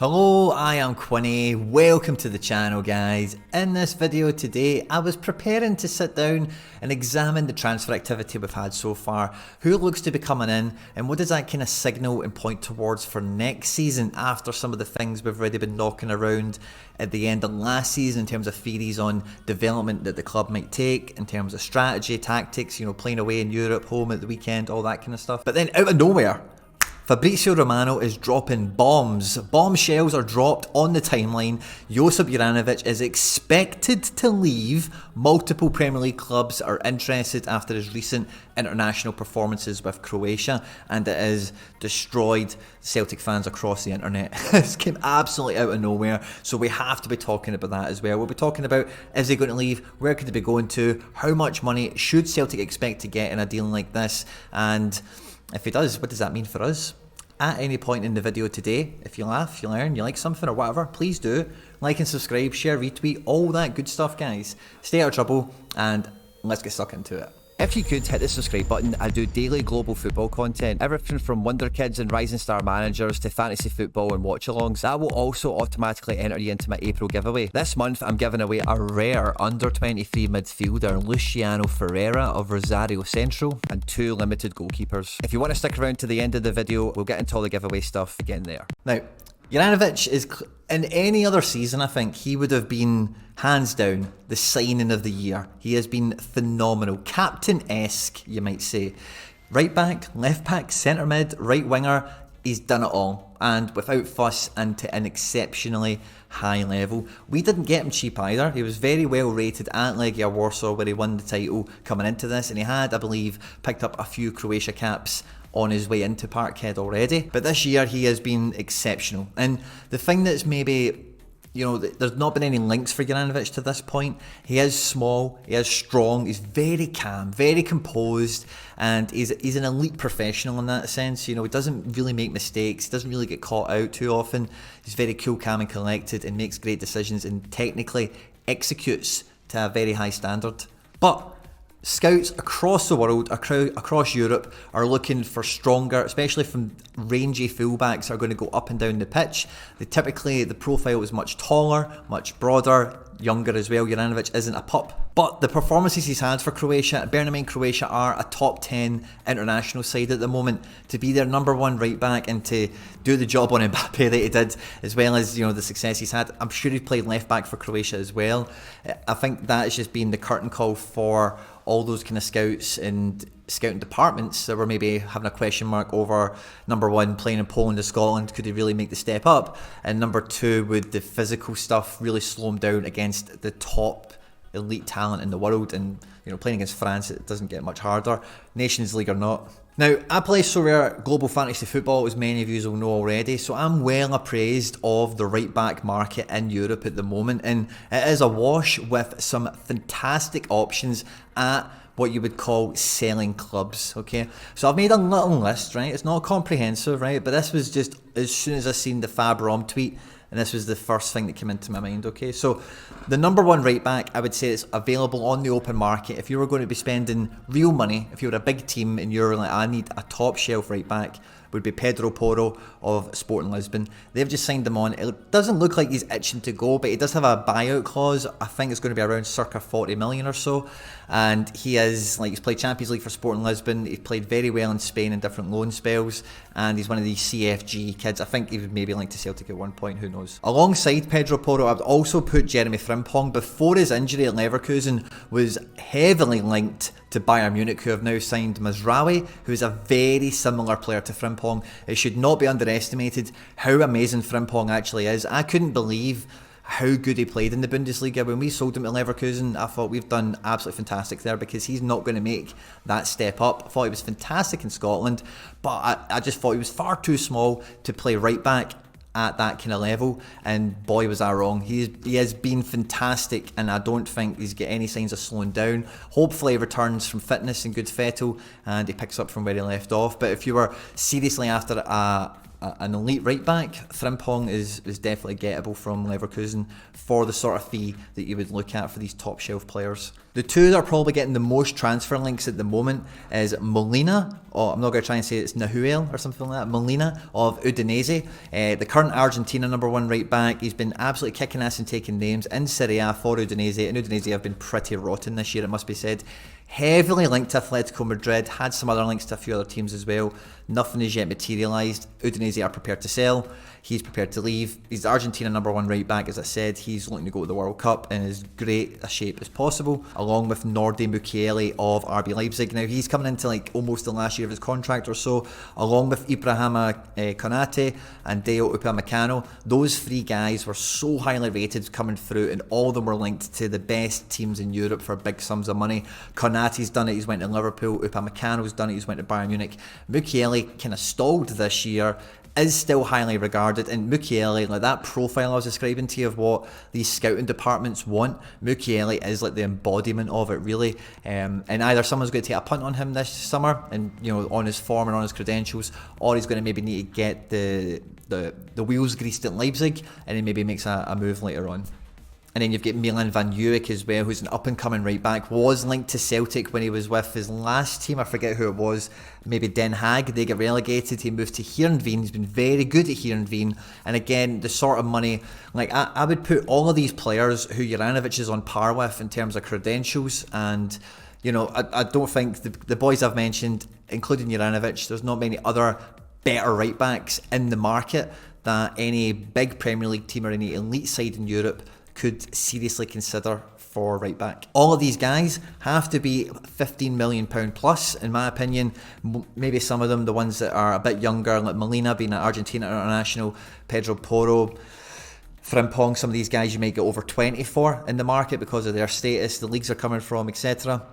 Hello, I am Quinny. Welcome to the channel, guys. In this video today, I was preparing to sit down and examine the transfer activity we've had so far, who looks to be coming in, and what does that kind of signal and point towards for next season after some of the things we've already been knocking around at the end of last season in terms of theories on development that the club might take, in terms of strategy, tactics, playing away in Europe, home at the weekend, all that kind of stuff. But then out of nowhere, Fabrizio Romano is dropping bombs. Bombshells are dropped on the timeline. Josip Juranovic is expected to leave. Multiple Premier League clubs are interested after his recent international performances with Croatia, and it has destroyed Celtic fans across the internet. It's came absolutely out of nowhere, so we have to be talking about that as well. We'll be talking about, is he going to leave? Where could he be going to? How much money should Celtic expect to get in a deal like this? And if he does, what does that mean for us? At any point in the video today, if you laugh, you learn, you like something or whatever, please do. Like and subscribe, share, retweet, all that good stuff, guys. Stay out of trouble, and let's get stuck into it. If you could hit the subscribe button, I do daily global football content, everything from Wonder Kids and Rising Star Managers to fantasy football and watch-alongs. That will also automatically enter you into my April giveaway. This month, I'm giving away a rare under-23 midfielder, Luciano Ferreira of Rosario Central, and 2 limited goalkeepers. If you want to stick around to the end of the video, we'll get into all the giveaway stuff again there. Now, Juranovic is, in any other season, I think, he would have been, hands down, the signing of the year. He has been phenomenal. Captain-esque, you might say. Right back, left back, centre mid, right winger, he's done it all. And without fuss and to an exceptionally high level. We didn't get him cheap either. He was very well rated at Legia Warsaw, where he won the title coming into this. And he had, I believe, picked up a few Croatia caps on his way into Parkhead already. But this year he has been exceptional. And the thing that's maybe, there's not been any links for Juranovic to this point. He is small, he is strong, he's very calm, very composed, and he's an elite professional in that sense. He doesn't really make mistakes, he doesn't really get caught out too often. He's very cool, calm and collected and makes great decisions and technically executes to a very high standard. But scouts across the world, across Europe, are looking for stronger, especially from rangy fullbacks that are going to go up and down the pitch. Typically, the profile is much taller, much broader, younger as well. Juranovic isn't a pup. But the performances he's had for Croatia, bearing in mind Croatia are a top 10 international side at the moment, to be their #1 right back and to do the job on Mbappe that he did, as well as the success he's had. I'm sure he played left back for Croatia as well. I think that has just been the curtain call for all those kind of scouts and scouting departments that were maybe having a question mark over #1 playing in Poland or Scotland, could he really make the step up, and #2 would the physical stuff really slow him down against the top elite talent in the world. And playing against France, it doesn't get much harder, Nations League or not. Now, I play so rare global fantasy football, as many of you will know already, so I'm well appraised of the right back market in Europe at the moment, and it is awash with some fantastic options at what you would call selling clubs, okay? So I've made a little list, right? It's not comprehensive, right? But this was just as soon as I seen the Fab Rom tweet, and this was the first thing that came into my mind, okay? So the #1 right back, I would say it's available on the open market. If you were going to be spending real money, if you were a big team and you're like, I need a top shelf right back, would be Pedro Porro of Sporting Lisbon. They've just signed him on. It doesn't look like he's itching to go, but he does have a buyout clause. I think it's going to be around circa 40 million or so. And he's played Champions League for Sporting Lisbon. He's played very well in Spain in different loan spells. And he's one of these CFG kids. I think he would maybe link to Celtic at one point, who knows. Alongside Pedro Porro, I would also put Jeremy Frimpong. Before his injury at Leverkusen, was heavily linked to Bayern Munich, who have now signed Mazraoui, who is a very similar player to Frimpong. It should not be underestimated how amazing Frimpong actually is. I couldn't believe how good he played in the Bundesliga. When we sold him to Leverkusen, I thought we've done absolutely fantastic there, because he's not going to make that step up. I thought he was fantastic in Scotland, but I just thought he was far too small to play right back at that kind of level, and boy was I wrong. He has been fantastic, and I don't think he's got any signs of slowing down. Hopefully he returns from fitness and good fettle and he picks up from where he left off. But if you were seriously after a an elite right back, Frimpong is definitely gettable from Leverkusen for the sort of fee that you would look at for these top shelf players. The two that are probably getting the most transfer links at the moment is Molina, or I'm not going to try and say it's Nahuel or something like that, Molina of Udinese, the current Argentina #1 right back. He's been absolutely kicking ass and taking names in Serie A for Udinese, and Udinese have been pretty rotten this year, it must be said. Heavily linked to Atletico Madrid, had some other links to a few other teams as well. Nothing has yet materialised. Udinese are prepared to sell. He's prepared to leave. He's the Argentina #1 right back, as I said. He's looking to go to the World Cup in as great a shape as possible, along with Nordi Mukiele of RB Leipzig. Now, he's coming into like almost the last year of his contract or so, along with Ibrahima Konate and Deo Upamecano. Those three guys were so highly rated coming through, and all of them were linked to the best teams in Europe for big sums of money. Konate's done it, he's went to Liverpool. Upamecano's done it, he's went to Bayern Munich. Mukiele kind of stalled this year, is still highly regarded, and Mukiele, like that profile I was describing to you of what these scouting departments want, Mukiele is like the embodiment of it, really. And either someone's going to take a punt on him this summer, and on his form and on his credentials, or he's going to maybe need to get the wheels greased at Leipzig, and he maybe makes a move later on. And then you've got Milan van Dijk as well, who's an up-and-coming right-back, was linked to Celtic when he was with his last team. I forget who it was, maybe Den Haag. They get relegated. He moved to Heerenveen. He's been very good at Heerenveen. And again, the sort of money, like I would put all of these players who Juranovic is on par with in terms of credentials. And, I don't think the boys I've mentioned, including Juranovic, there's not many other better right-backs in the market that any big Premier League team or any elite side in Europe could seriously consider for right back. All of these guys have to be £15 million plus, in my opinion. Maybe some of them, the ones that are a bit younger, like Molina being an Argentina international, Pedro Porro, Frimpong, some of these guys you might get over 20 for in the market because of their status, the leagues they're coming from, etc.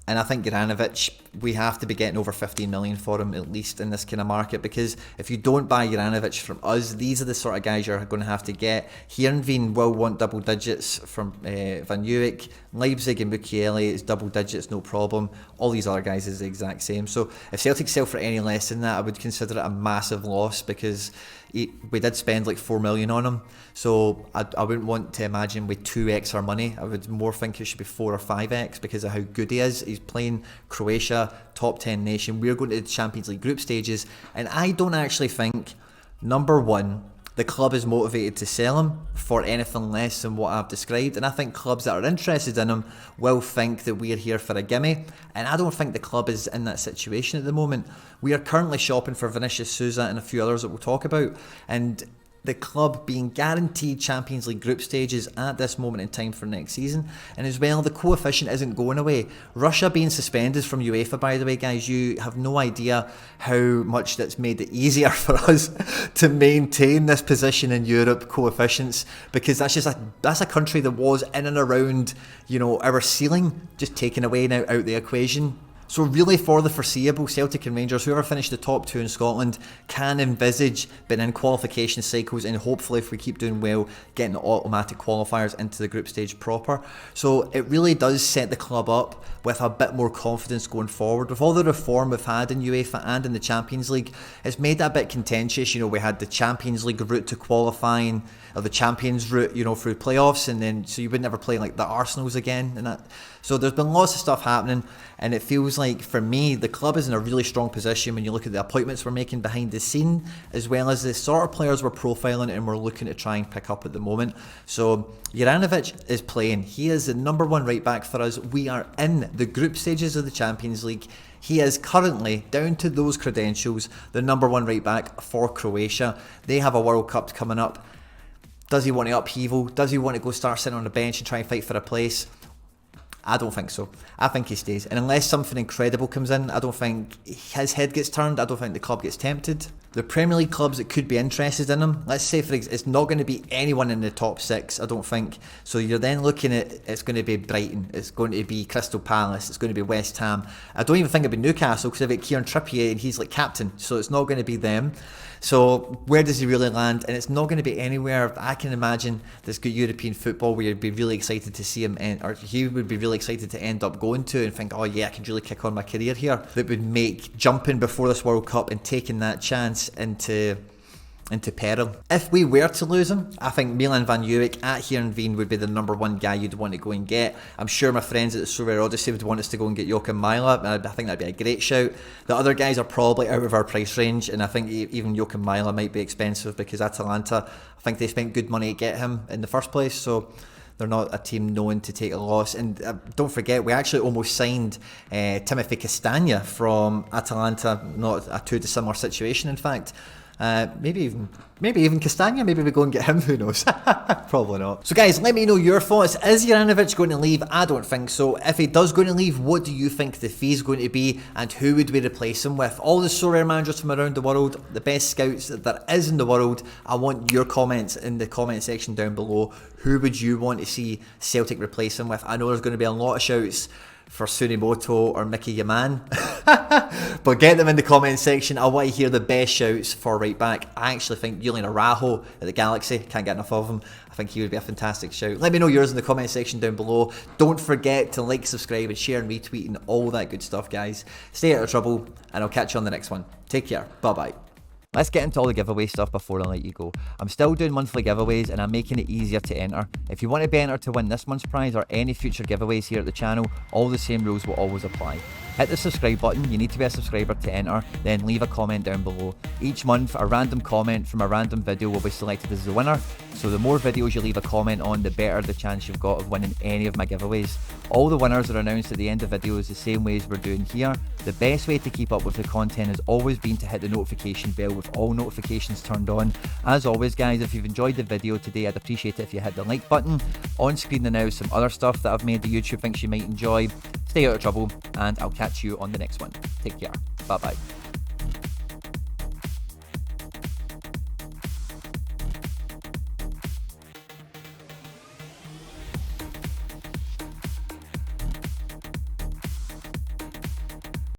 And I think Juranovic, we have to be getting over 15 million for him at least in this kind of market, because if you don't buy Juranovic from us, these are the sort of guys you're going to have to get. Heerenveen will want double digits from Van Dijk. Leipzig and Mukiele is double digits, no problem. All these other guys is the exact same. So if Celtic sell for any less than that, I would consider it a massive loss, because we did spend like 4 million on him. So I wouldn't want to imagine with 2x our money. I would more think it should be 4 or 5x because of how good he is. He's playing Croatia, top 10 nation. We're going to the Champions League group stages, and I don't actually think, number one, the club is motivated to sell him for anything less than what I've described. And I think clubs that are interested in him will think that we're here for a gimme. And I don't think the club is in that situation at the moment. We are currently shopping for Vinicius Souza and a few others that we'll talk about. And the club being guaranteed Champions League group stages at this moment in time for next season. And as well, the coefficient isn't going away. Russia being suspended from UEFA, by the way, guys, you have no idea how much that's made it easier for us to maintain this position in Europe coefficients, because that's a country that was in and around, our ceiling, just taken away now out the equation. So really, for the foreseeable, Celtic and Rangers, whoever finished the top two in Scotland, can envisage being in qualification cycles, and hopefully, if we keep doing well, getting the automatic qualifiers into the group stage proper. So it really does set the club up with a bit more confidence going forward. With all the reform we've had in UEFA and in the Champions League, it's made that a bit contentious. We had the Champions League route to qualifying, or the Champions route, through playoffs, and then so you would never play like the Arsenals again, and that. So there's been lots of stuff happening, and it feels like, for me, the club is in a really strong position when you look at the appointments we're making behind the scene, as well as the sort of players we're profiling and we're looking to try and pick up at the moment. So Juranovic is playing. He is the number one right back for us. We are in the group stages of the Champions League. He is currently, down to those credentials, the number one right back for Croatia. They have a World Cup coming up. Does he want to upheaval? Does he want to go start sitting on the bench and try and fight for a place? I don't think so. I think he stays. And unless something incredible comes in, I don't think his head gets turned. I don't think the club gets tempted. The Premier League clubs that could be interested in him, let's say, for example, it's not going to be anyone in the top six, I don't think. So you're then looking at, it's going to be Brighton, it's going to be Crystal Palace, it's going to be West Ham. I don't even think it'd be Newcastle, because they've got Kieran Trippier and he's like captain, so it's not going to be them. So where does he really land? And it's not going to be anywhere I can imagine that's good European football where you'd be really excited to see him or he would be really excited to end up going to and think, oh yeah, I could really kick on my career here. That would make jumping before this World Cup and taking that chance into peril. If we were to lose him, I think Milan van Dijk at Heerenveen would be the number one guy you'd want to go and get. I'm sure my friends at the Super Odyssey would want us to go and get Joachim Mæhle. I think that'd be a great shout. The other guys are probably out of our price range, and I think even Joachim Mæhle might be expensive because Atalanta, I think they spent good money to get him in the first place, so they're not a team known to take a loss. And don't forget, we actually almost signed Timothy Castagne from Atalanta, not a too dissimilar situation in fact. Maybe even Castagne, maybe we go and get him, who knows. Probably not. So guys, let me know your thoughts. Is Juranovic going to leave? I don't think so. If he does going to leave, what do you think the fee's going to be, and who would we replace him with? All the Sorare managers from around the world, the best scouts that there is in the world. I want your comments in the comment section down below. Who would you want to see Celtic replace him with? I know there's going to be a lot of shouts for Sunimoto or Mickey Yaman, but get them in the comment section. I want to hear the best shouts for right back. I actually think Julian Araujo at the Galaxy, can't get enough of him. I think he would be a fantastic shout. Let me know yours in the comment section down below. Don't forget to like, subscribe and share and retweet and all that good stuff, guys. Stay out of trouble and I'll catch you on the next one. Take care. Bye bye. Let's get into all the giveaway stuff before I let you go. I'm still doing monthly giveaways and I'm making it easier to enter. If you want to be entered to win this month's prize or any future giveaways here at the channel, all the same rules will always apply. Hit the subscribe button, you need to be a subscriber to enter, then leave a comment down below. Each month, a random comment from a random video will be selected as the winner, so the more videos you leave a comment on, the better the chance you've got of winning any of my giveaways. All the winners are announced at the end of videos the same way as we're doing here. The best way to keep up with the content has always been to hit the notification bell with all notifications turned on. As always guys, if you've enjoyed the video today, I'd appreciate it if you hit the like button. On screen now is some other stuff that I've made that YouTube thinks you might enjoy. Stay out of trouble and I'll catch you on the next one. Take care. Bye bye.